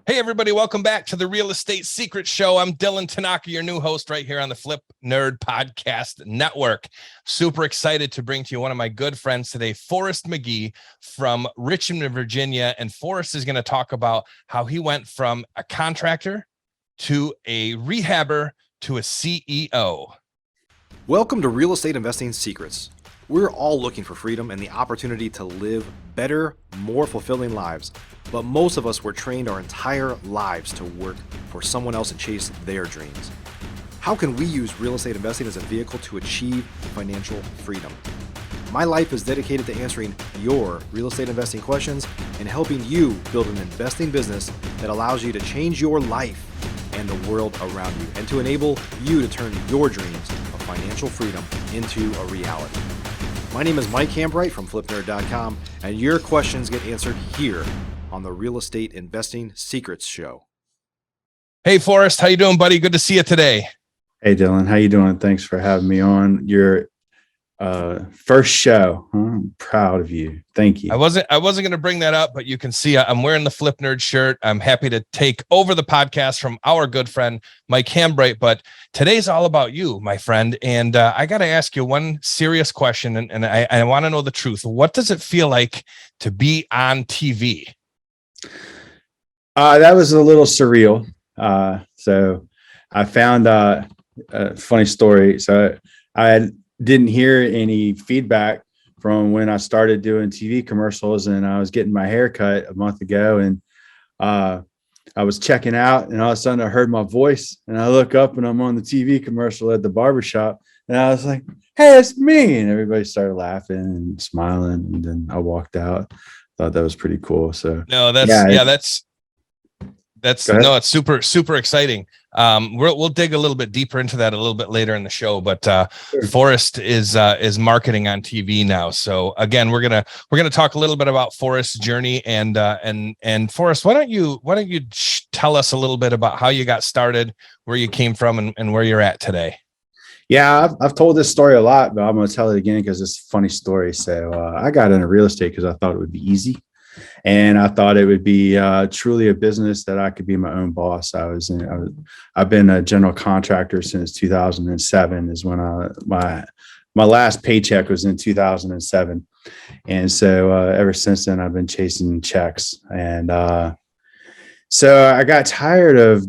Hey, everybody, welcome back to the Real Estate Secret Show. I'm Dylan Tanaka, your new host right here on the Flip Nerd Podcast Network. Super excited to bring to you one of my good friends today, Forrest McGhee from Richmond, Virginia. And Forrest is going to talk about how he went from a contractor to a rehabber to a CEO. Welcome to Real Estate Investing Secrets. We're all looking for freedom and the opportunity to live better, more fulfilling lives. But most of us were trained our entire lives to work for someone else and chase their dreams. How can we use real estate investing as a vehicle to achieve financial freedom? My life is dedicated to answering your real estate investing questions and helping you build an investing business that allows you to change your life and the world around you, and to enable you to turn your dreams of financial freedom into a reality. My name is Mike Hambright from FlipNerd.com, and your questions get answered here on the Real Estate Investing Secrets Show. Hey, Forrest, how you doing, buddy? Good to see you today. Hey, Dylan, how you doing? Thanks for having me on your first show. I'm proud of you. Thank you. I wasn't going to bring that up, but you can see I'm wearing the Flip Nerd shirt. I'm happy to take over the podcast from our good friend Mike Hambright, but today's all about you, my friend. And I got to ask you one serious question, and I want to know the truth. What does it feel like to be on TV? That was a little surreal. So I found a funny story. So I didn't hear any feedback from when I started doing TV commercials, and I was getting my hair cut a month ago, and I was checking out, and all of a sudden I heard my voice, and I look up and I'm on the TV commercial at the barbershop, and I was like, hey, it's me. And everybody started laughing and smiling. And then I walked out. Thought that was pretty cool. So no, that's it's super, super exciting. We'll dig a little bit deeper into that a little bit later in the show, but Sure. Forrest is marketing on TV now. So again, we're gonna talk a little bit about Forrest's journey, and Forrest, why don't you tell us a little bit about how you got started, where you came from, and where you're at today. Yeah, I've told this story a lot, but I'm going to tell it again because it's a funny story. So I got into real estate because I thought it would be easy. And I thought it would be truly a business that I could be my own boss. I've been a general contractor since 2007 is when my last paycheck was in 2007. And so ever since then, I've been chasing checks. And so I got tired of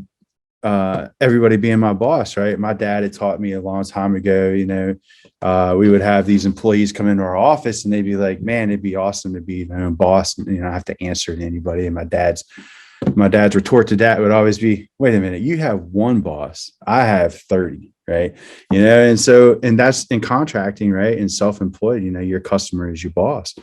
everybody being my boss, right? My dad had taught me a long time ago, we would have these employees come into our office and they'd be like, man, it'd be awesome to be my own boss. And, I have to answer to anybody. And my dad's retort to that would always be, wait a minute, you have one boss. I have 30, right? And that's in contracting, right? And self-employed, your customer is your boss.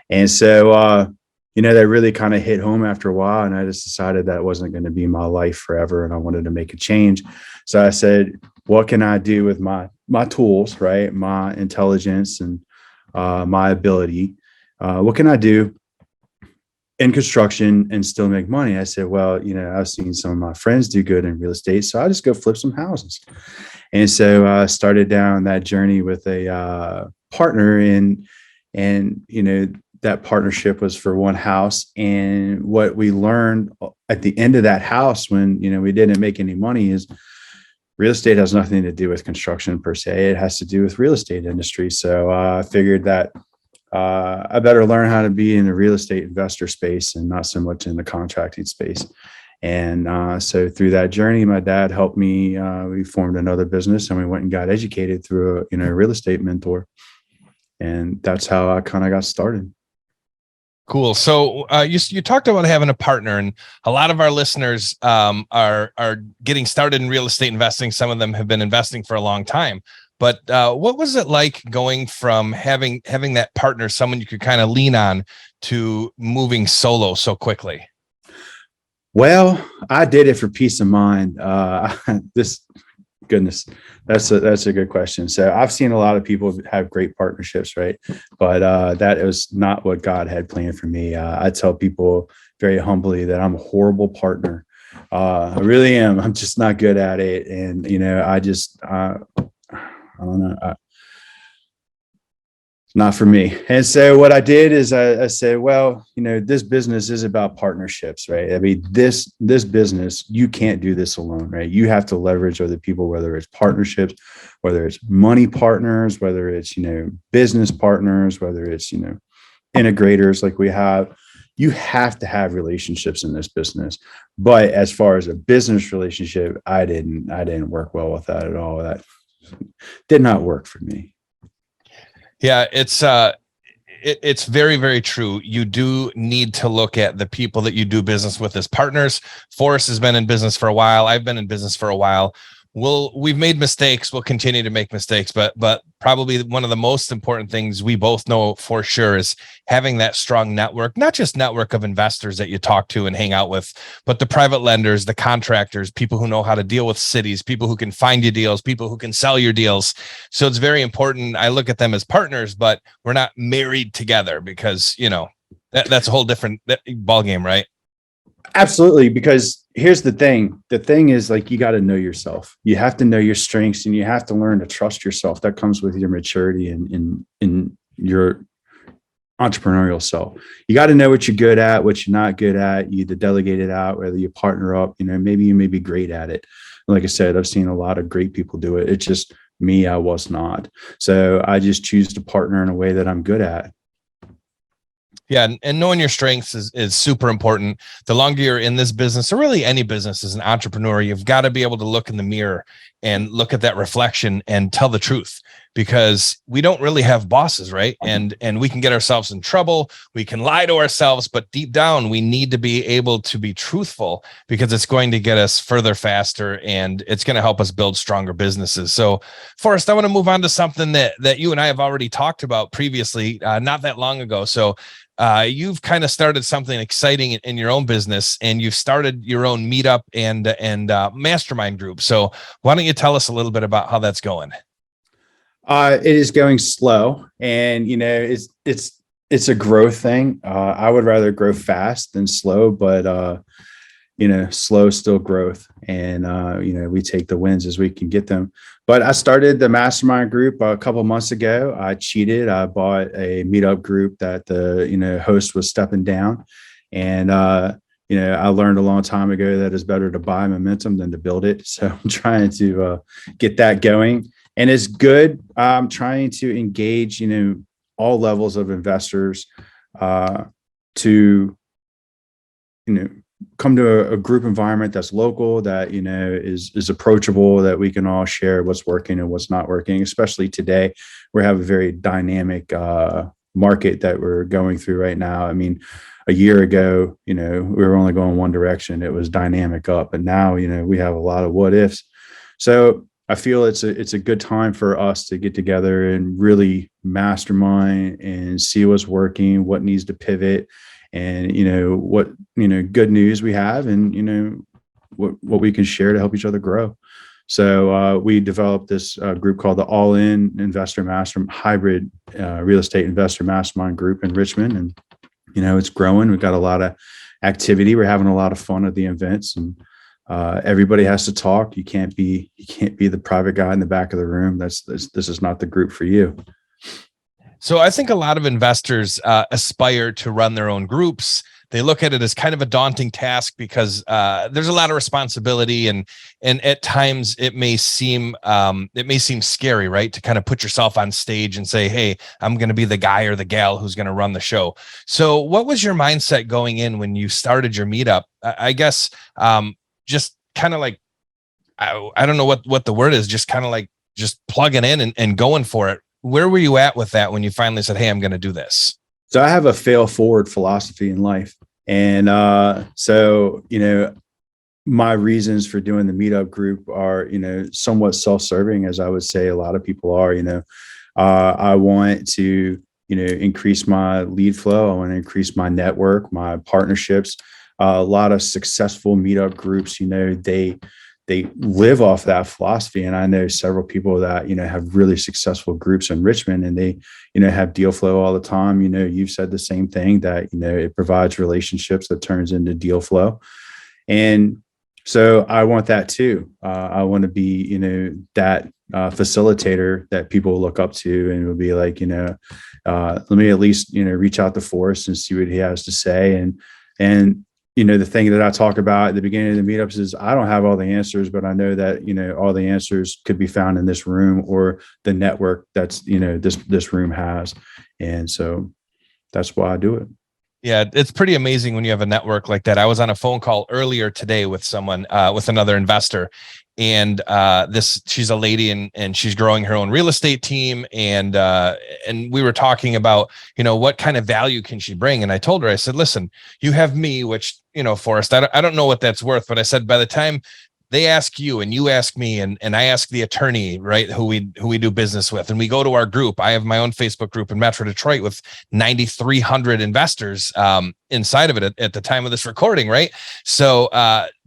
And so, that really kind of hit home after a while. And I just decided that wasn't going to be my life forever. And I wanted to make a change. So I said, what can I do with my tools, right? My intelligence and my ability. What can I do in construction and still make money? I said, well, I've seen some of my friends do good in real estate. So I just go flip some houses. And so I started down that journey with a partner, and that partnership was for one house. And what we learned at the end of that house, when, we didn't make any money, is real estate has nothing to do with construction per se. It has to do with real estate industry. So I figured that I better learn how to be in the real estate investor space and not so much in the contracting space. And so through that journey, my dad helped me. We formed another business, and we went and got educated through a real estate mentor. And that's how I kind of got started. Cool. So you talked about having a partner, and a lot of our listeners are getting started in real estate investing. Some of them have been investing for a long time. But what was it like going from having that partner, someone you could kind of lean on, to moving solo so quickly? Well, I did it for peace of mind. Goodness, that's a good question. So I've seen a lot of people have great partnerships, right? But that was not what God had planned for me. I tell people very humbly that I'm a horrible partner. I really am. I'm just not good at it. And, I don't know. not for me. And so what I did is I said, well, this business is about partnerships, right? I mean, this business, you can't do this alone, right? You have to leverage other people, whether it's partnerships, whether it's money partners, whether it's, business partners, whether it's, integrators like we have. You have to have relationships in this business. But as far as a business relationship, I didn't work well with that at all. That did not work for me. Yeah, it's very, very true. You do need to look at the people that you do business with as partners. Forrest has been in business for a while. I've been in business for a while. We've made mistakes. We'll continue to make mistakes, but probably one of the most important things we both know for sure is having that strong network, not just network of investors that you talk to and hang out with, but the private lenders, the contractors, people who know how to deal with cities, people who can find you deals, people who can sell your deals. So it's very important. I look at them as partners, but we're not married together because, that's a whole different ball game, right? Absolutely. Because here's the thing. The thing is, like, you got to know yourself. You have to know your strengths, and you have to learn to trust yourself. That comes with your maturity and in your entrepreneurial self. You got to know what you're good at, what you're not good at. You either delegate it out, whether you partner up, maybe you may be great at it. Like I said, I've seen a lot of great people do it. It's just me, I was not. So I just choose to partner in a way that I'm good at. Yeah. And knowing your strengths is super important. The longer you're in this business, or really any business as an entrepreneur, you've got to be able to look in the mirror and look at that reflection and tell the truth, because we don't really have bosses, right? And we can get ourselves in trouble. We can lie to ourselves, but deep down, we need to be able to be truthful, because it's going to get us further faster, and it's going to help us build stronger businesses. So Forrest, I want to move on to something that you and I have already talked about previously, not that long ago. So you've kind of started something exciting in your own business, and you've started your own Meetup and Mastermind Group. So why don't you tell us a little bit about how that's going? It is going slow, and it's a growth thing. I would rather grow fast than slow, but slow still growth, and we take the wins as we can get them. But I started the Mastermind Group a couple of months ago. I cheated. I bought a Meetup group that the host was stepping down, and I learned a long time ago that it's better to buy momentum than to build it. So I'm trying to get that going, and it's good. I'm trying to engage all levels of investors to come to a group environment that's local, that is approachable, that we can all share what's working and what's not working. Especially today, we have a very dynamic market that we're going through right now. I mean, a year ago, we were only going one direction. It was dynamic up, and now we have a lot of what ifs. So I feel it's a good time for us to get together and really mastermind and see what's working, what needs to pivot, and what good news we have, and what we can share to help each other grow. So we developed this group called the All-In Investor Hybrid Real Estate Investor Mastermind Group in Richmond, and it's growing. We've got a lot of activity. We're having a lot of fun at the events, and everybody has to talk. You can't be the private guy in the back of the room. This is not the group for you. So I think a lot of investors aspire to run their own groups. They look at it as kind of a daunting task because there's a lot of responsibility, and at times it may seem scary, right? To kind of put yourself on stage and say, "Hey, I'm going to be the guy or the gal who's going to run the show." So, what was your mindset going in when you started your Meetup? I guess just kind of like I don't know what the word is, just kind of like just plugging in and going for it. Where were you at with that when you finally said, "Hey, I'm going to do this"? So I have a fail forward philosophy in life. And so my reasons for doing the Meetup group are, somewhat self-serving, as I would say a lot of people are. I want to, increase my lead flow. I want to increase my network, my partnerships. A lot of successful Meetup groups, they live off that philosophy. And I know several people that, have really successful groups in Richmond, and they, have deal flow all the time. You've said the same thing, that, it provides relationships that turns into deal flow. And So I want that too. I want to be, that facilitator that people look up to, and will be like, let me at least, reach out to Forrest and see what he has to say. And, the thing that I talk about at the beginning of the meetups is I don't have all the answers, but I know that, all the answers could be found in this room or the network that's, this room has. And so that's why I do it. Yeah, it's pretty amazing when you have a network like that. I was on a phone call earlier today with someone, with another investor, and she's a lady, and she's growing her own real estate team, and we were talking about, what kind of value can she bring? And I told her, I said, listen, you have me, which, Forrest, I don't know what that's worth, but I said, by the time they ask you and you ask me and I ask the attorney, right, who we do business with, and we go to our group. I have my own Facebook group in Metro Detroit with 9,300 investors inside of it at the time of this recording, right? So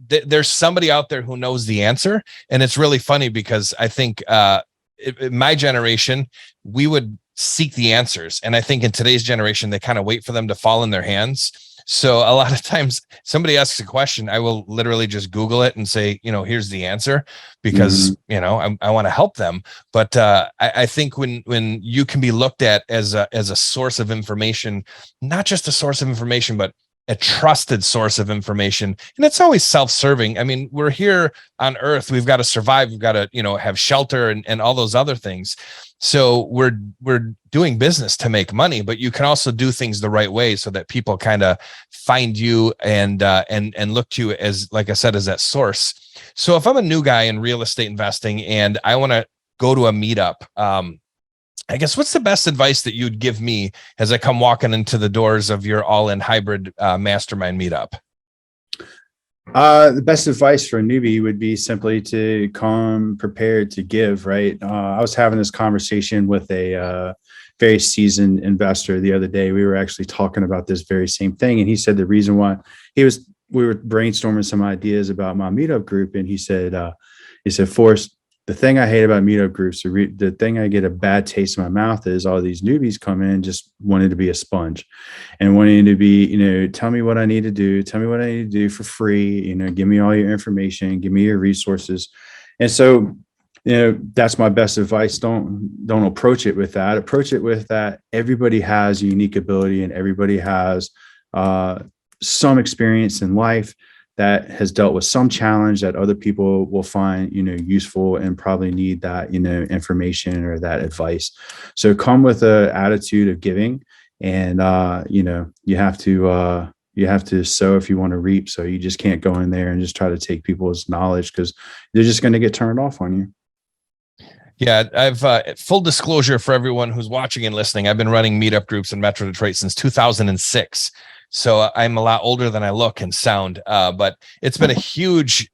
there's somebody out there who knows the answer. And it's really funny because I think in my generation, we would seek the answers. And I think in today's generation, they kind of wait for them to fall in their hands. So a lot of times somebody asks a question, I will literally just Google it and say, here's the answer, because, I want to help them. But I think when you can be looked at as a source of information, not just a source of information, but a trusted source of information. And it's always self-serving. I mean, we're here on earth. We've got to survive. We've got to, have shelter and all those other things. So we're doing business to make money, but you can also do things the right way so that people kind of find you and look to you as, like I said, as that source. So if I'm a new guy in real estate investing and I want to go to a meetup, I guess what's the best advice that you'd give me as I come walking into the doors of your all-in hybrid mastermind meetup? The best advice for a newbie would be simply to come prepared to give, right? I was having this conversation with a very seasoned investor the other day. We were actually talking about this very same thing. And he said the reason why we were brainstorming some ideas about my meetup group. And he said, Forrest, the thing I hate about meetup groups, the thing I get a bad taste in my mouth is all these newbies come in just wanting to be a sponge and wanting to be, tell me what I need to do for free, give me all your information, give me your resources. And so, that's my best advice. Don't approach it with that. Approach it with that everybody has a unique ability and everybody has some experience in life that has dealt with some challenge that other people will find, useful and probably need that, information or that advice. So come with an attitude of giving, and you have to sow if you want to reap. So you just can't go in there and just try to take people's knowledge, because they're just going to get turned off on you. Yeah, I've full disclosure for everyone who's watching and listening. I've been running meetup groups in Metro Detroit since 2006. So I'm a lot older than I look and sound, but it's been a huge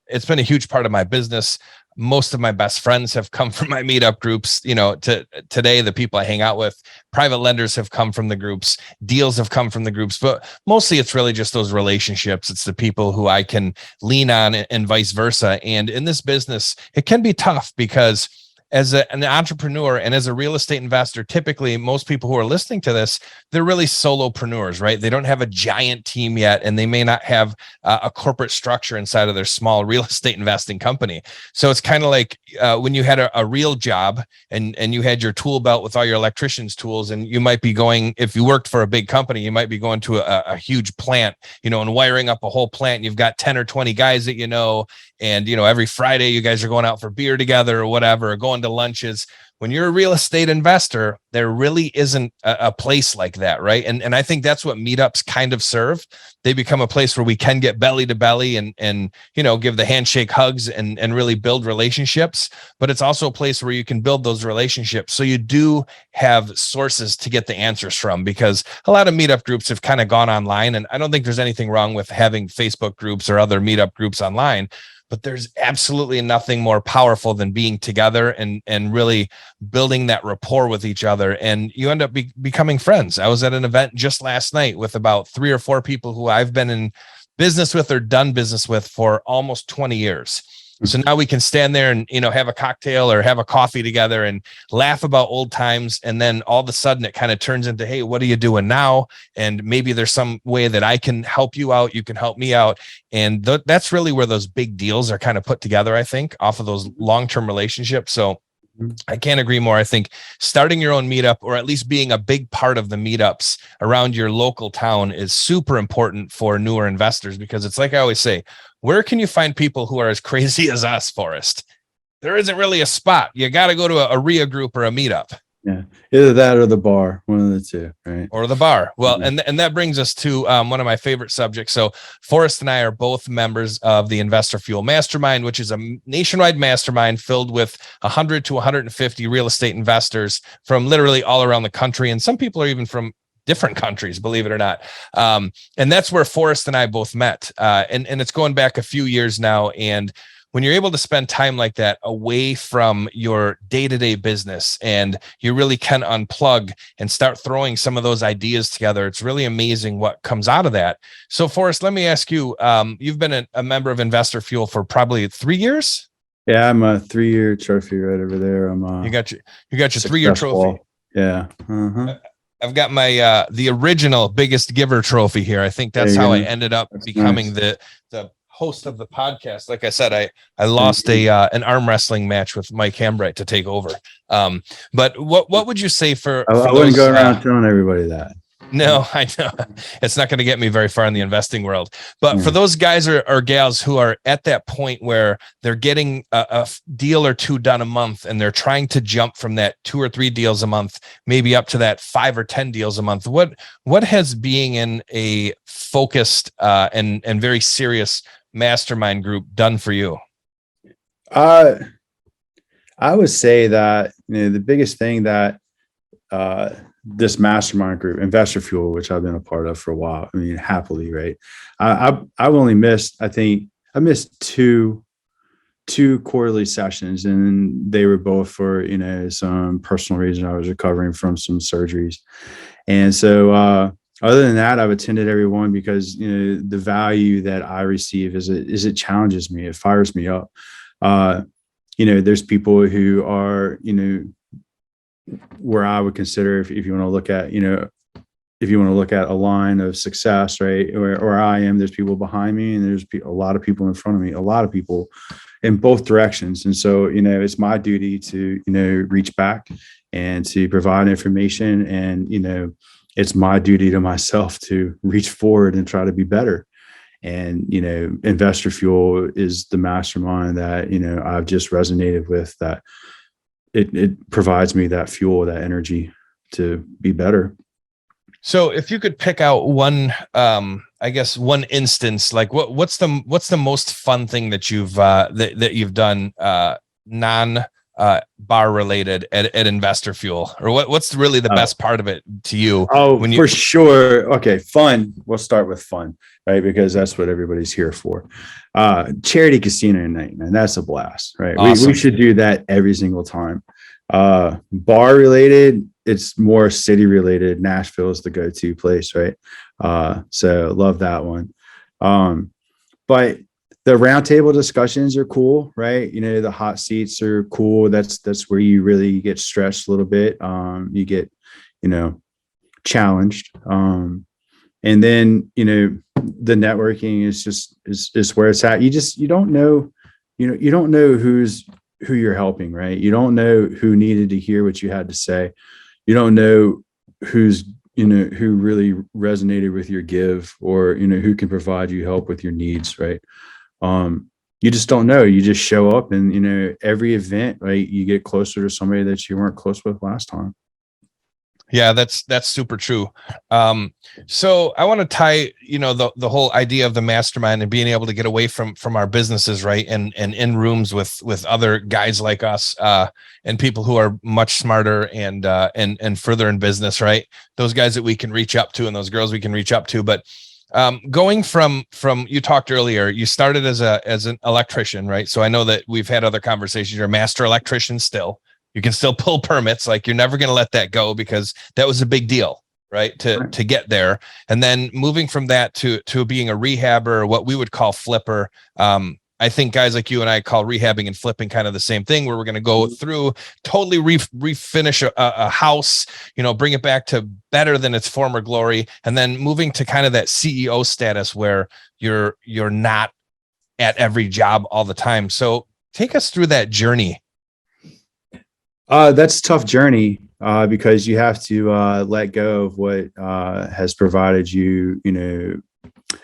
part of my business. Most of my best friends have come from my meetup groups. Today, the people I hang out with, private lenders have come from the groups, deals have come from the groups, but mostly it's really just those relationships. It's the people who I can lean on and vice versa. And in this business, it can be tough because as an entrepreneur and as a real estate investor, typically most people who are listening to this, they're really solopreneurs, right? They don't have a giant team yet, and they may not have a corporate structure inside of their small real estate investing company. So it's kind of like when you had a real job and you had your tool belt with all your electrician's tools, and you might be going, if you worked for a big company, you might be going to a huge plant, and wiring up a whole plant. You've got 10 or 20 guys that and every Friday you guys are going out for beer together or whatever, or going to lunches. When you're a real estate investor, there really isn't a place like that, right? And I think that's what meetups kind of serve. They become a place where we can get belly to belly and give the handshake hugs and really build relationships. But it's also a place where you can build those relationships. So you do have sources to get the answers from, because a lot of meetup groups have kind of gone online. And I don't think there's anything wrong with having Facebook groups or other meetup groups online. But there's absolutely nothing more powerful than being together and really building that rapport with each other. And you end up becoming friends. I was at an event just last night with about 3 or 4 people who I've been in business with or done business with for almost 20 years. So now we can stand there and, have a cocktail or have a coffee together and laugh about old times. And then all of a sudden it kind of turns into, hey, what are you doing now? And maybe there's some way that I can help you out. You can help me out. And that's really where those big deals are kind of put together, I think, off of those long-term relationships. So I can't agree more. I think starting your own meetup, or at least being a big part of the meetups around your local town, is super important for newer investors, because it's like I always say, where can you find people who are as crazy as us, Forrest? There isn't really a spot. You got to go to a RIA group or a meetup. Yeah, either that or the bar, one of the two, right? Or the bar. Well, and that brings us to one of my favorite subjects. So Forrest and I are both members of the Investor Fuel Mastermind, which is a nationwide mastermind filled with 100 to 150 real estate investors from literally all around the country. And some people are even from different countries, believe it or not. And that's where Forrest and I both met. And it's going back a few years now. And when you're able to spend time like that away from your day-to-day business, and you really can unplug and start throwing some of those ideas together, it's really amazing what comes out of that. So Forrest, let me ask you, you've been a member of Investor Fuel for probably 3 years? Yeah, I'm a 3-year trophy right over there. You got your 3-year trophy. Yeah. Uh-huh. I've got my the original biggest giver trophy here. I think that's how I ended up becoming the host of the podcast. Like I said, I lost an arm wrestling match with Mike Hambright to take over. But what would you say for I wouldn't go around telling everybody that. No, I know it's not going to get me very far in the investing world. But for those guys or gals who are at that point where they're getting a deal or two done a month, and they're trying to jump from that 2 or 3 deals a month, maybe up to that 5 or 10 deals a month, what has being in a focused and very serious mastermind group done for you? I would say that the biggest thing that this mastermind group, Investor Fuel, which I've been a part of for a while, I mean, happily, right? I've only missed, I missed two quarterly sessions, and they were both for, some personal reason. I was recovering from some surgeries. And so, other than that, I've attended every one because, the value that I receive is it challenges me. It fires me up. There's people who are, where I would consider, if you want to look at, if you want to look at a line of success, right, or I am, there's people behind me, and there's a lot of people in front of me, a lot of people in both directions. And so, it's my duty to, reach back and to provide information. And, it's my duty to myself to reach forward and try to be better. And, Investor Fuel is the mastermind that, I've just resonated with, that it provides me that fuel, that energy to be better. So if you could pick out one, one instance, like what's the most fun thing that you've that you've done non bar related at Investor Fuel, or what's really the best part of it to you? For sure. Okay. Fun. We'll start with fun, right? Because that's what everybody's here for. Charity casino night, man. That's a blast, right? Awesome. We should do that every single time. Bar related, it's more city related. Nashville is the go-to place, right? So love that one. But the roundtable discussions are cool, right? The hot seats are cool. That's where you really get stretched a little bit. You get, challenged. And then, the networking is just where it's at. You don't know, you don't know who you're helping, right? You don't know who needed to hear what you had to say. You don't know who really resonated with your give, or, who can provide you help with your needs, right? You just don't know. You just show up, and, every event, right, you get closer to somebody that you weren't close with last time. Yeah, that's super true. So I want to tie, the whole idea of the mastermind and being able to get away from our businesses, right, and in rooms with other guys like us, and people who are much smarter and further in business, right? Those guys that we can reach up to, and those girls we can reach up to. But going from you talked earlier, you started as an electrician, right? So I know that we've had other conversations. You're a master electrician still. You can still pull permits. Like, you're never going to let that go, because that was a big deal, right? To get there. And then moving from that to being a rehabber, or what we would call flipper. I think guys like you and I call rehabbing and flipping kind of the same thing, where we're going to go through, totally refinish a house, bring it back to better than its former glory, and then moving to kind of that CEO status where you're not at every job all the time. So take us through that journey. That's a tough journey because you have to let go of what has provided you,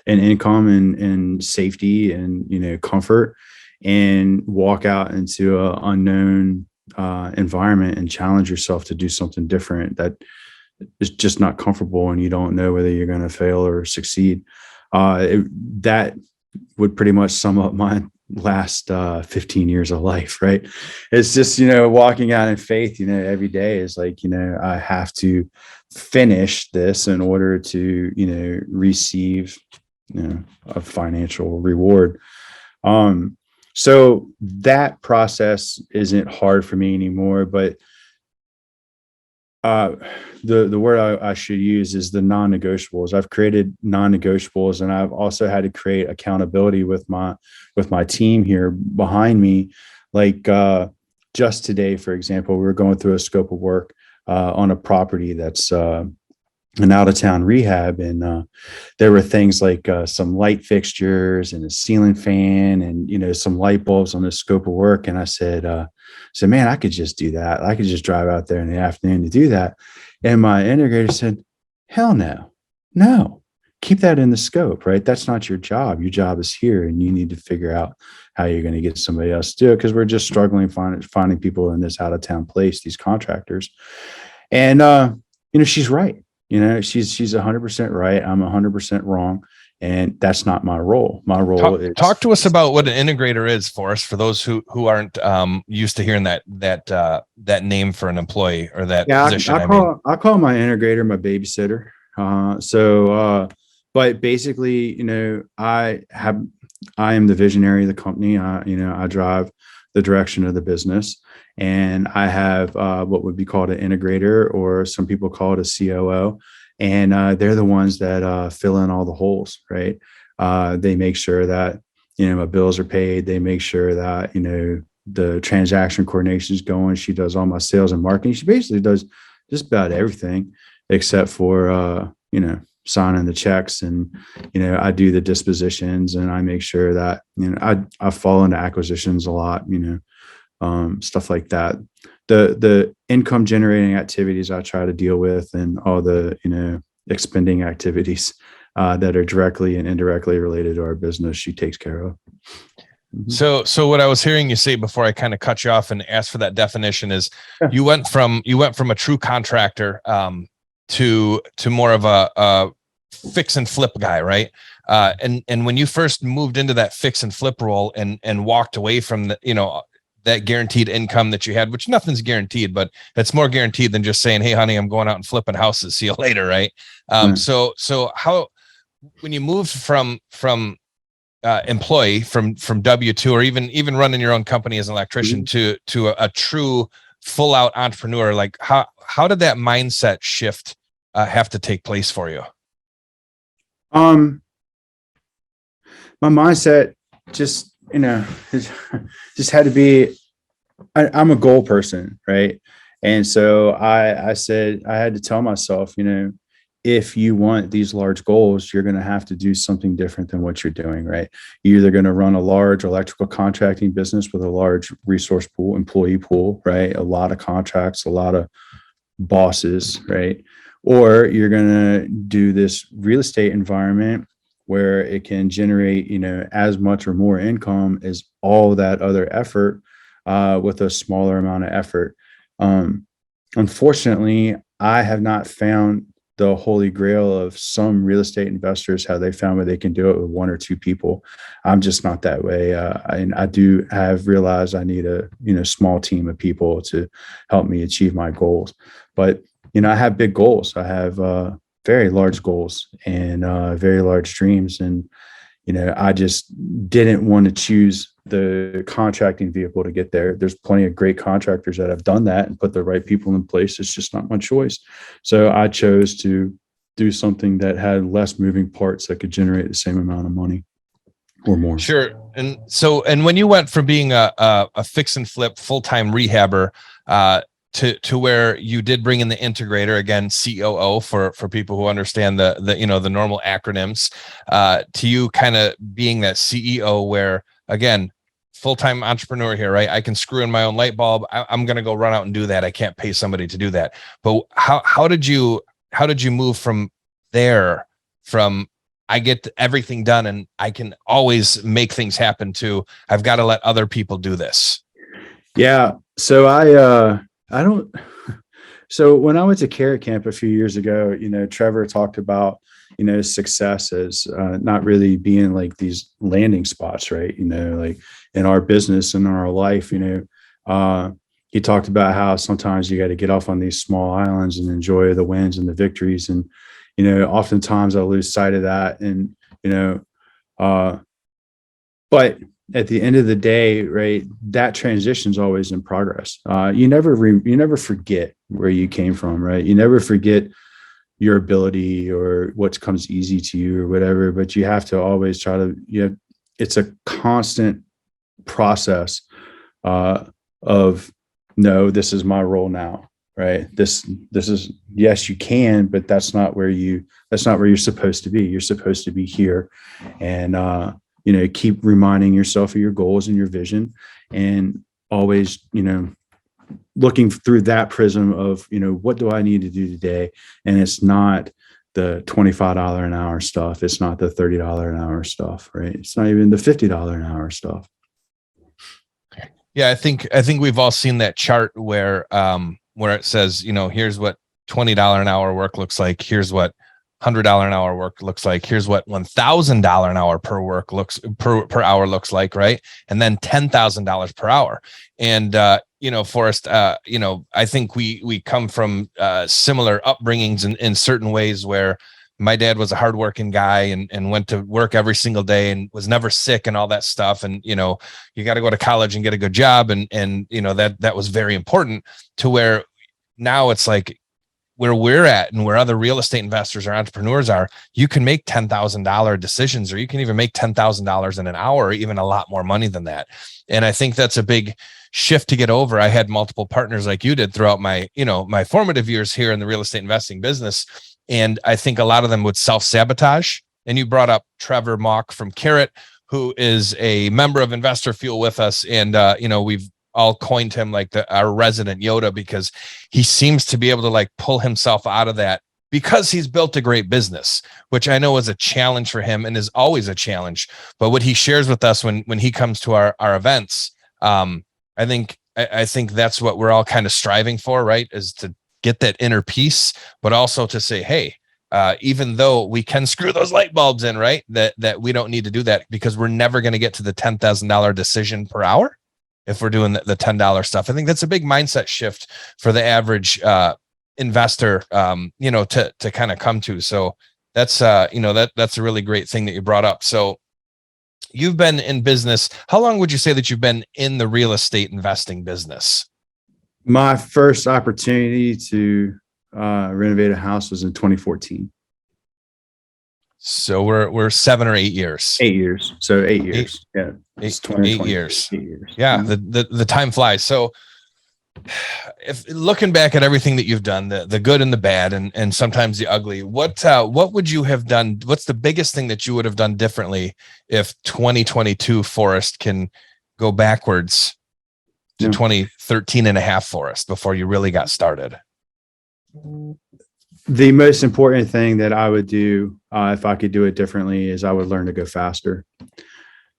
an income and safety and, comfort, and walk out into an unknown environment and challenge yourself to do something different that is just not comfortable, and you don't know whether you're going to fail or succeed. That would pretty much sum up my last 15 years of life, right? It's just, walking out in faith, every day is like, I have to finish this in order to, receive, a financial reward. So that process isn't hard for me anymore, but the word I should use is the non-negotiables. I've created non-negotiables, and I've also had to create accountability with my team here behind me. Like just today, for example, we were going through a scope of work on a property that's an out-of-town rehab, and there were things like some light fixtures and a ceiling fan and some light bulbs on the scope of work. And I said, man, I could just do that. I could just drive out there in the afternoon to do that. And my integrator said, hell no, keep that in the scope, right? That's not your job. Your job is here, and you need to figure out how you're going to get somebody else to do it, because we're just struggling finding people in this out-of-town place, these contractors. And she's right. She's 100% right. I'm 100% wrong. And that's not my role. My role is talk to us about what an integrator is, Forrest, for those who aren't used to hearing that name for an employee or that position. I call my integrator my babysitter. But basically, I am the visionary of the company. I drive the direction of the business, and I have what would be called an integrator, or some people call it a COO. And they're the ones that fill in all the holes, right? They make sure that, my bills are paid. They make sure that, the transaction coordination is going. She does all my sales and marketing. She basically does just about everything except for, signing the checks. And, I do the dispositions, and I make sure that, I fall into acquisitions a lot, stuff like that. The income generating activities I try to deal with, and all the, expending activities that are directly and indirectly related to our business, she takes care of. So what I was hearing you say before I kind of cut you off and asked for that definition is you went from a true contractor to more of a fix and flip guy, right? And when you first moved into that fix and flip role and walked away from the, that guaranteed income that you had, which nothing's guaranteed, but it's more guaranteed than just saying, hey, honey, I'm going out and flipping houses. See you later. Right. So how, when you moved from employee from W-2, or even running your own company as an electrician to a true full out entrepreneur, like how did that mindset shift have to take place for you? My mindset just, just had to be, I'm a goal person, right? And so I said, I had to tell myself, if you want these large goals, you're going to have to do something different than what you're doing, right? You're either going to run a large electrical contracting business with a large resource pool, employee pool, right? A lot of contracts, a lot of bosses, right? Or you're going to do this real estate environment where it can generate, as much or more income as all that other effort with a smaller amount of effort. Unfortunately, I have not found the holy grail of some real estate investors, how they found where they can do it with one or two people. I'm just not that way. And I do have realized I need a, small team of people to help me achieve my goals. But, I have big goals. I have very large goals and very large dreams. And, I just didn't want to choose the contracting vehicle to get there. There's plenty of great contractors that have done that and put the right people in place. It's just not my choice. So I chose to do something that had less moving parts that could generate the same amount of money. or more. Sure. And so, and when you went from being a fix and flip full-time rehabber to where you did bring in the integrator, again, COO for people who understand the normal acronyms, to you kind of being that CEO where, again, full-time entrepreneur here, right? I can screw in my own light bulb. I'm going to go run out and do that. I can't pay somebody to do that. But how did you move from there, from I get everything done and I can always make things happen, to I've got to let other people do this? Yeah. So I don't, so when I went to Carrot Camp a few years ago, Trevor talked about, success as not really being like these landing spots, right? Like in our business and in our life, he talked about how sometimes you got to get off on these small islands and enjoy the wins and the victories. And, oftentimes I lose sight of that. And, but at the end of the day, right, that transition is always in progress. You never forget where you came from, right? You never forget your ability or what comes easy to you or whatever, but you have to always try to, it's a constant process of, no, this is my role now, right? This is, yes, you can, but that's not where you're supposed to be. You're supposed to be here. And, keep reminding yourself of your goals and your vision, and always, looking through that prism of, what do I need to do today? And it's not the $25 an hour stuff. It's not the $30 an hour stuff, right? It's not even the $50 an hour stuff. Yeah. I think we've all seen that chart where it says, here's what $20 an hour work looks like. Here's what $100 an hour work looks like. Here's what $1,000 an hour per hour looks like. Right. And then $10,000 per hour. And, Forrest, I think we come from similar upbringings in certain ways, where my dad was a hardworking guy and went to work every single day and was never sick and all that stuff. And, you got to go to college and get a good job. And that was very important, to where now it's like, where we're at and where other real estate investors or entrepreneurs are, you can make $10,000 decisions, or you can even make $10,000 in an hour, or even a lot more money than that. And I think that's a big shift to get over. I had multiple partners like you did throughout my formative years here in the real estate investing business. And I think a lot of them would self-sabotage. And you brought up Trevor Mock from Carrot, who is a member of Investor Fuel with us. And, we've all coined him like our resident Yoda, because he seems to be able to like pull himself out of that, because he's built a great business, which I know is a challenge for him and is always a challenge. But what he shares with us when he comes to our events, I think that's what we're all kind of striving for, right? Is to get that inner peace, but also to say, hey, even though we can screw those light bulbs in, right? That we don't need to do that, because we're never going to get to the $10,000 decision per hour if we're doing the $10 stuff. I think that's a big mindset shift for the average investor, to kind of come to. So that's that's a really great thing that you brought up. So you've been in business. How long would you say that you've been in the real estate investing business? My first opportunity to renovate a house was in 2014. So we're 7 or 8 years. 8 years. So 8 years. Yeah. It's 8 years. 8 years. Yeah. The time flies. So if looking back at everything that you've done, the good and the bad, and sometimes the ugly, what would you have done? What's the biggest thing that you would have done differently if 2022 Forrest can go backwards to 2013 and a half Forrest before you really got started? The most important thing that I would do, if I could do it differently, is I would learn to go faster.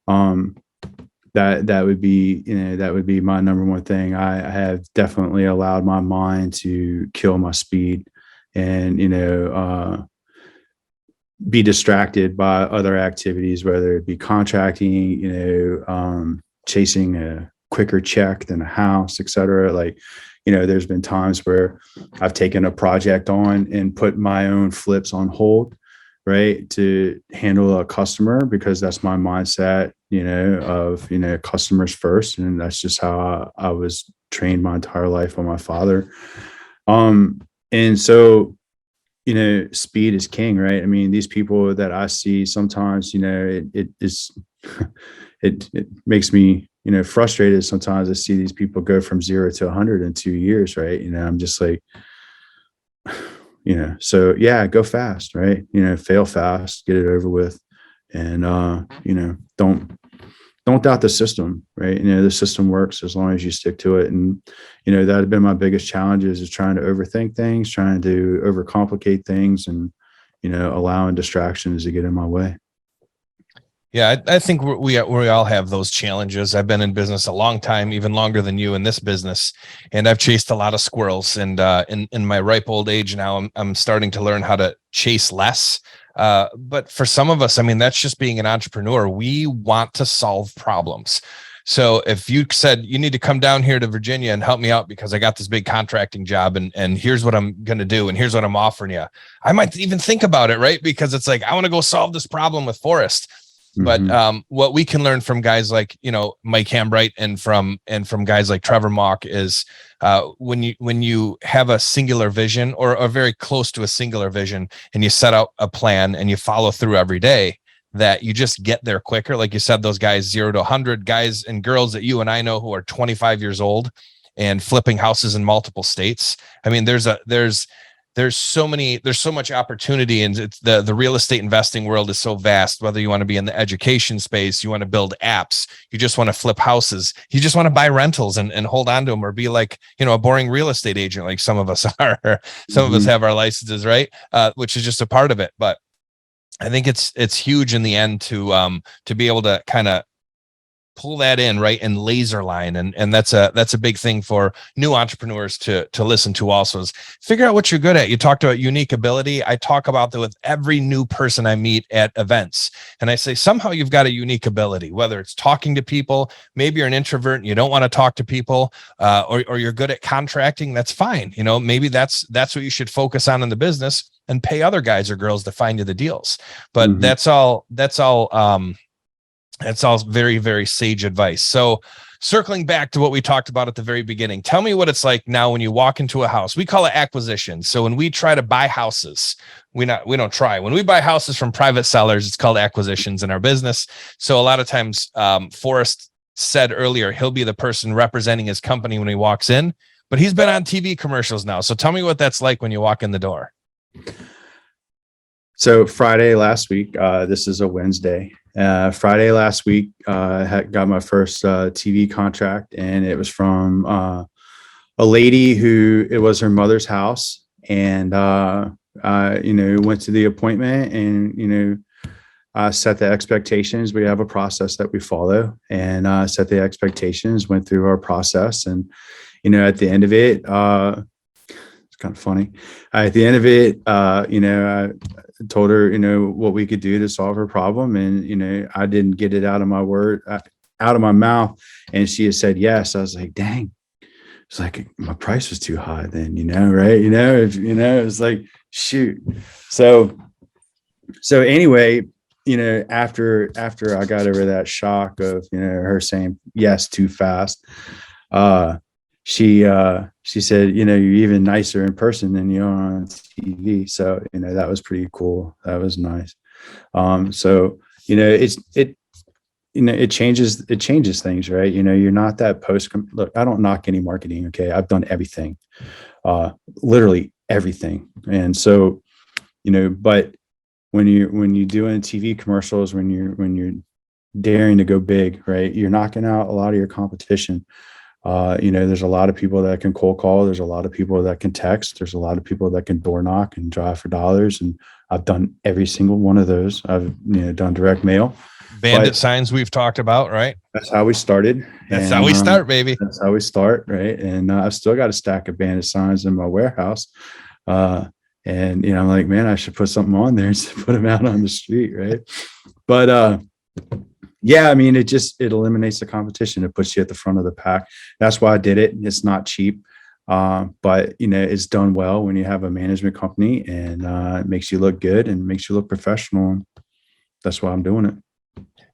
That would be my number one thing. I have definitely allowed my mind to kill my speed, and be distracted by other activities, whether it be contracting, chasing a quicker check than a house, et cetera. Like, there's been times where I've taken a project on and put my own flips on hold, right, to handle a customer, because that's my mindset, of, customers first. And that's just how I was trained my entire life by my father. And so, speed is king, right? I mean, these people that I see sometimes, it is, it makes me, frustrated sometimes to see these people go from 0 to 100 in 2 years. Right. I'm just like, so yeah, go fast, right? Fail fast, get it over with. And, don't doubt the system, right? The system works as long as you stick to it. And, that had been my biggest challenges, is trying to overthink things, trying to overcomplicate things, and, allowing distractions to get in my way. Yeah, I think we all have those challenges. I've been in business a long time, even longer than you in this business, and I've chased a lot of squirrels. And in my ripe old age now, I'm starting to learn how to chase less. But for some of us, I mean, that's just being an entrepreneur. We want to solve problems. So if you said you need to come down here to Virginia and help me out because I got this big contracting job, and here's what I'm going to do, and here's what I'm offering you, I might even think about it, right? Because it's like, I want to go solve this problem with Forrest. But what we can learn from guys like, Mike Hambright and from guys like Trevor Mock is when you have a singular vision, or very close to a singular vision, and you set out a plan and you follow through every day, that you just get there quicker. Like you said, those guys 0 to 100, guys and girls that you and I know who are 25 years old and flipping houses in multiple states. I mean, there's so much opportunity, and it's the real estate investing world is so vast. Whether you want to be in the education space, you want to build apps, you just want to flip houses, you just want to buy rentals and hold on to them, or be like, a boring real estate agent, like some of us are. Some of us have our licenses, right? Which is just a part of it. But I think it's huge in the end to be able to kind of pull that in, right, and laser line, and that's a big thing for new entrepreneurs to listen to. Also, is figure out what you're good at. You talked about unique ability. I talk about that with every new person I meet at events, and I say somehow you've got a unique ability, whether it's talking to people. Maybe you're an introvert and you don't want to talk to people, or you're good at contracting. That's fine. Maybe that's what you should focus on in the business, and pay other guys or girls to find you the deals. But that's all very, very sage advice. So circling back to what we talked about at the very beginning, tell me what it's like now when you walk into a house. We call it acquisition. So when we try to buy houses, we don't try. When we buy houses from private sellers, it's called acquisitions in our business. So a lot of times, Forrest said earlier, he'll be the person representing his company when he walks in, but he's been on TV commercials now. So tell me what that's like when you walk in the door. So Friday last week, this is a Wednesday. Friday last week, got my first TV contract, and it was from a lady who, it was her mother's house, and went to the appointment, and set the expectations. We have a process that we follow, and set the expectations. Went through our process, and at the end of it, it's kind of funny. At the end of it, I told her, what we could do to solve her problem. And, I didn't get it out of my mouth. And she had said yes. I was like, dang. It's like, my price was too high then, right? It was like, shoot. So anyway, after I got over that shock of, her saying yes too fast, she said, you're even nicer in person than you are on TV. So, that was pretty cool. That was nice. It changes things, right? You're not that look, I don't knock any marketing. Okay. I've done everything, literally everything. And so, but when you're doing TV commercials, when you're daring to go big, right, you're knocking out a lot of your competition. There's a lot of people that can cold call. There's a lot of people that can text. There's a lot of people that can door knock and drive for dollars. And I've done every single one of those. I've, done direct mail. Bandit signs we've talked about, right? That's how we started. That's how we start, baby. That's how we start, right? And I've still got a stack of bandit signs in my warehouse. And, I'm like, man, I should put something on there and put them out on the street, right? But, yeah, I mean, it eliminates the competition. It puts you at the front of the pack. That's why I did it. It's not cheap, but it's done well when you have a management company, and it makes you look good and makes you look professional. That's why I'm doing it.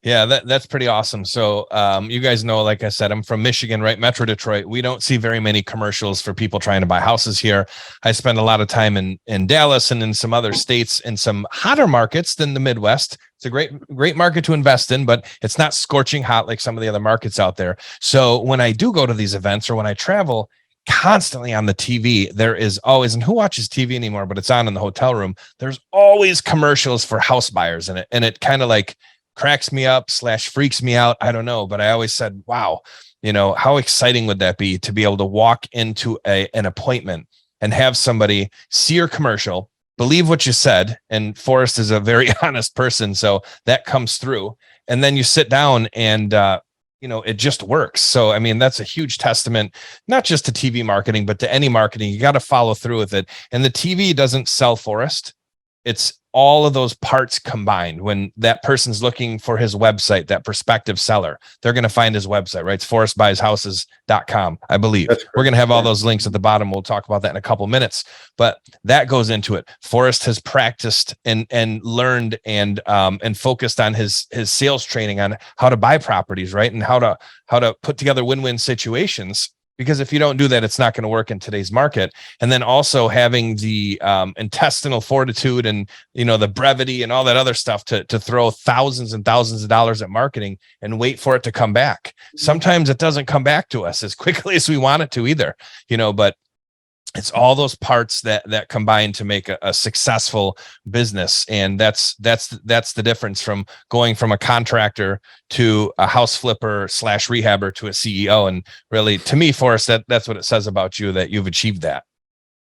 Yeah, that's pretty awesome. So you guys know, like I said, I'm from Michigan, right? Metro Detroit. We don't see very many commercials for people trying to buy houses here. I spend a lot of time in Dallas and in some other states in some hotter markets than the Midwest. It's a great market to invest in, but it's not scorching hot like some of the other markets out there. So when I do go to these events or when I travel, constantly on the TV, there is always, and who watches TV anymore, but it's on in the hotel room. There's always commercials for house buyers in it. And it kind of like cracks me up / freaks me out. I don't know, but I always said, wow, how exciting would that be to be able to walk into an appointment and have somebody see your commercial, believe what you said. And Forrest is a very honest person, so that comes through. And then you sit down and, it just works. So, I mean, that's a huge testament, not just to TV marketing, but to any marketing. You got to follow through with it. And the TV doesn't sell Forrest. It's all of those parts combined. When that person's looking for his website, that prospective seller, they're going to find his website, right? It's forrestbuyshouses.com, I believe. We're going to have all those links at the bottom. We'll talk about that in a couple minutes, but that goes into it. Forrest has practiced and learned and focused on his sales training on how to buy properties, right? And how to put together win-win situations. Because if you don't do that, it's not going to work in today's market. And then also having the intestinal fortitude and, the brevity and all that other stuff to throw thousands and thousands of dollars at marketing and wait for it to come back. Sometimes it doesn't come back to us as quickly as we want it to either, but it's all those parts that combine to make a successful business. And that's the difference from going from a contractor to a house flipper / rehabber to a CEO. And really, to me, Forrest, that's what it says about you, that you've achieved that.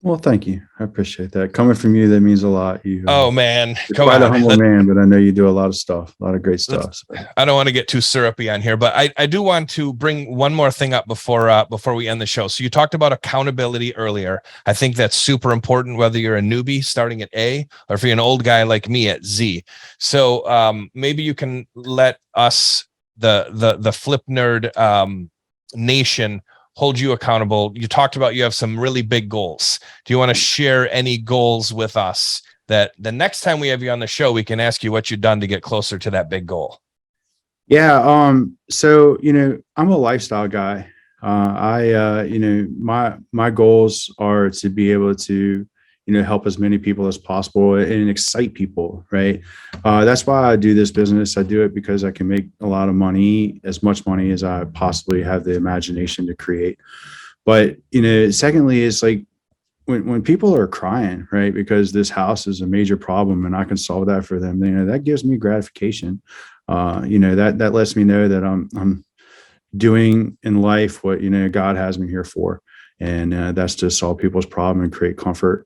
Well, thank you. I appreciate that. Coming from you, that means a lot. Oh man, you're quite a humble man, but I know you do a lot of stuff, a lot of great stuff. So. I don't want to get too syrupy on here, but I do want to bring one more thing up before we end the show. So you talked about accountability earlier. I think that's super important, whether you're a newbie starting at A or if you're an old guy like me at Z. So maybe you can let us, the Flip Nerd Nation, hold you accountable. You talked about you have some really big goals. Do you want to share any goals with us that the next time we have you on the show, we can ask you what you've done to get closer to that big goal? Yeah. So, I'm a lifestyle guy. My goals are to be able to, help as many people as possible and excite people. Right. That's why I do this business. I do it because I can make a lot of money, as much money as I possibly have the imagination to create. But, secondly, it's like when people are crying, right, because this house is a major problem and I can solve that for them, that gives me gratification. That lets me know that I'm doing in life what, God has me here for. And that's to solve people's problem and create comfort.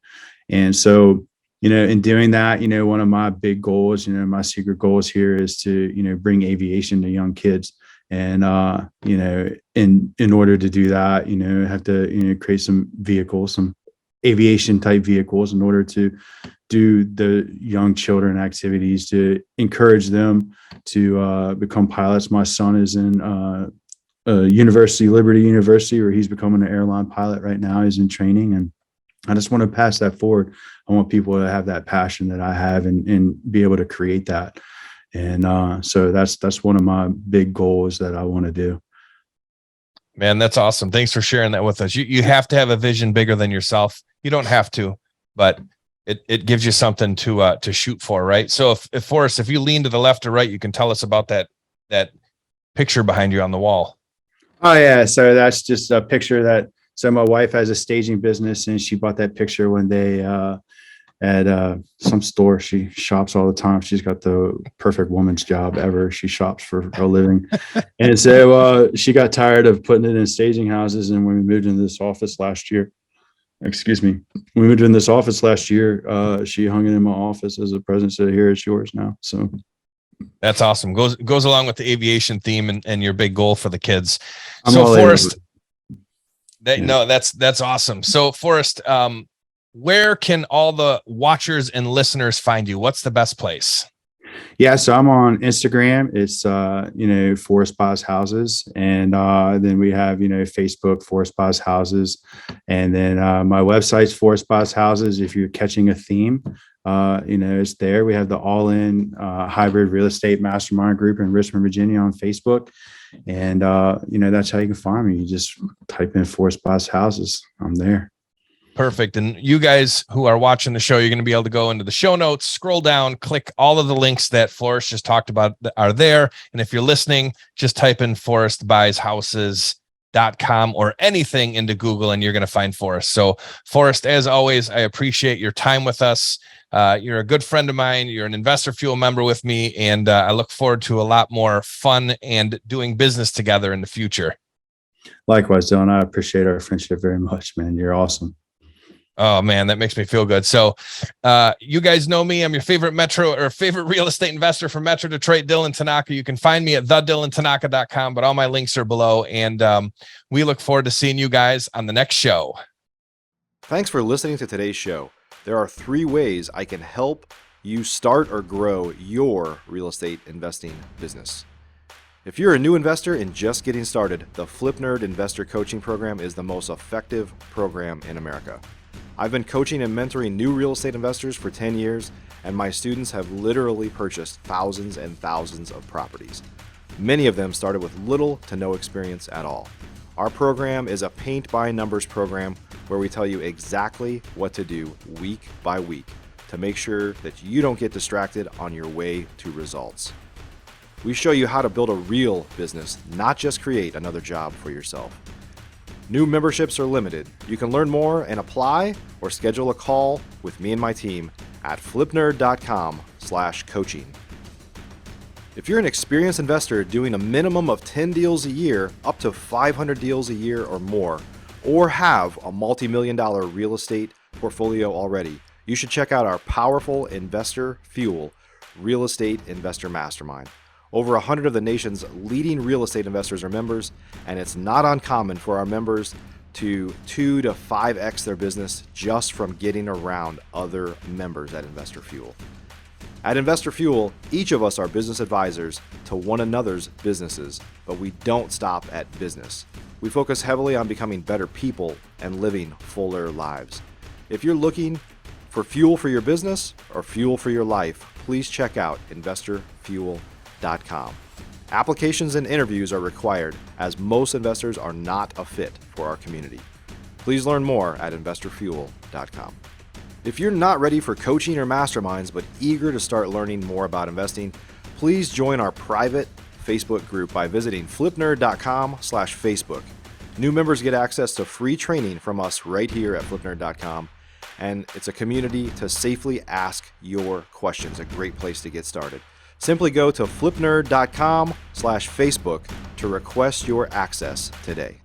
And so, in doing that, one of my big goals, my secret goals here is to, bring aviation to young kids. And, in order to do that, have to, create some vehicles, some aviation type vehicles in order to do the young children activities to encourage them to become pilots. My son is in Liberty University, where he's becoming an airline pilot right now. He's in training, and I just want to pass that forward. I want people to have that passion that I have and be able to create that. And so that's one of my big goals that I want to do. Man, that's awesome. Thanks for sharing that with us. You have to have a vision bigger than yourself. You don't have to, but it gives you something to shoot for, right? So if Forrest, if you lean to the left or right, you can tell us about that picture behind you on the wall. Oh yeah, so that's just a picture so my wife has a staging business, and she bought that picture one day at some store. She shops all the time. She's got the perfect woman's job ever. She shops for a living. And so she got tired of putting it in staging houses. And when we moved into this office last year, she hung it in my office as a present. Said, "Here, it's yours now." So that's awesome. Goes along with the aviation theme and your big goal for the kids. I'm so Forrest, that's awesome. So Forrest, where can all the watchers and listeners find you? What's the best place? Yeah, so I'm on Instagram. It's Forrest Buys Houses, and then we have Facebook, Forrest Buys Houses, and then my website's Forrest Buys Houses. If you're catching a theme, It's there. We have the all-in hybrid real estate mastermind group in Richmond, Virginia on Facebook. And, that's how you can find me. You just type in Forrest Buys Houses. I'm there. Perfect. And you guys who are watching the show, you're going to be able to go into the show notes, scroll down, click all of the links that Forrest just talked about are there. And if you're listening, just type in forrestbuyshouses.com or anything into Google and you're going to find Forrest. So Forrest, as always, I appreciate your time with us. You're a good friend of mine. You're an Investor Fuel member with me, and I look forward to a lot more fun and doing business together in the future. Likewise, Dylan. I appreciate our friendship very much, man. You're awesome. Oh man, that makes me feel good. So, you guys know me. I'm your favorite real estate investor from Metro Detroit, Dylan Tanaka. You can find me at doesnt.com, but all my links are below. And we look forward to seeing you guys on the next show. Thanks for listening to today's show. There are 3 ways I can help you start or grow your real estate investing business. If you're a new investor and just getting started, the Flip Nerd Investor Coaching Program is the most effective program in America. I've been coaching and mentoring new real estate investors for 10 years, and my students have literally purchased thousands and thousands of properties. Many of them started with little to no experience at all. Our program is a paint-by-numbers program where we tell you exactly what to do week by week to make sure that you don't get distracted on your way to results. We show you how to build a real business, not just create another job for yourself. New memberships are limited. You can learn more and apply or schedule a call with me and my team at flipnerd.com/coaching. If you're an experienced investor doing a minimum of 10 deals a year, up to 500 deals a year or more, or have a multi-million-dollar real estate portfolio already, you should check out our powerful Investor Fuel Real Estate Investor Mastermind. Over 100 of the nation's leading real estate investors are members, and it's not uncommon for our members to 2 to 5x their business just from getting around other members at Investor Fuel. At Investor Fuel, each of us are business advisors to one another's businesses, but we don't stop at business. We focus heavily on becoming better people and living fuller lives. If you're looking for fuel for your business or fuel for your life, please check out investorfuel.com. Applications and interviews are required, as most investors are not a fit for our community. Please learn more at investorfuel.com. If you're not ready for coaching or masterminds but eager to start learning more about investing, please join our private Facebook group by visiting flipnerd.com/Facebook. New members get access to free training from us right here at flipnerd.com, and it's a community to safely ask your questions, a great place to get started. Simply go to flipnerd.com/Facebook to request your access today.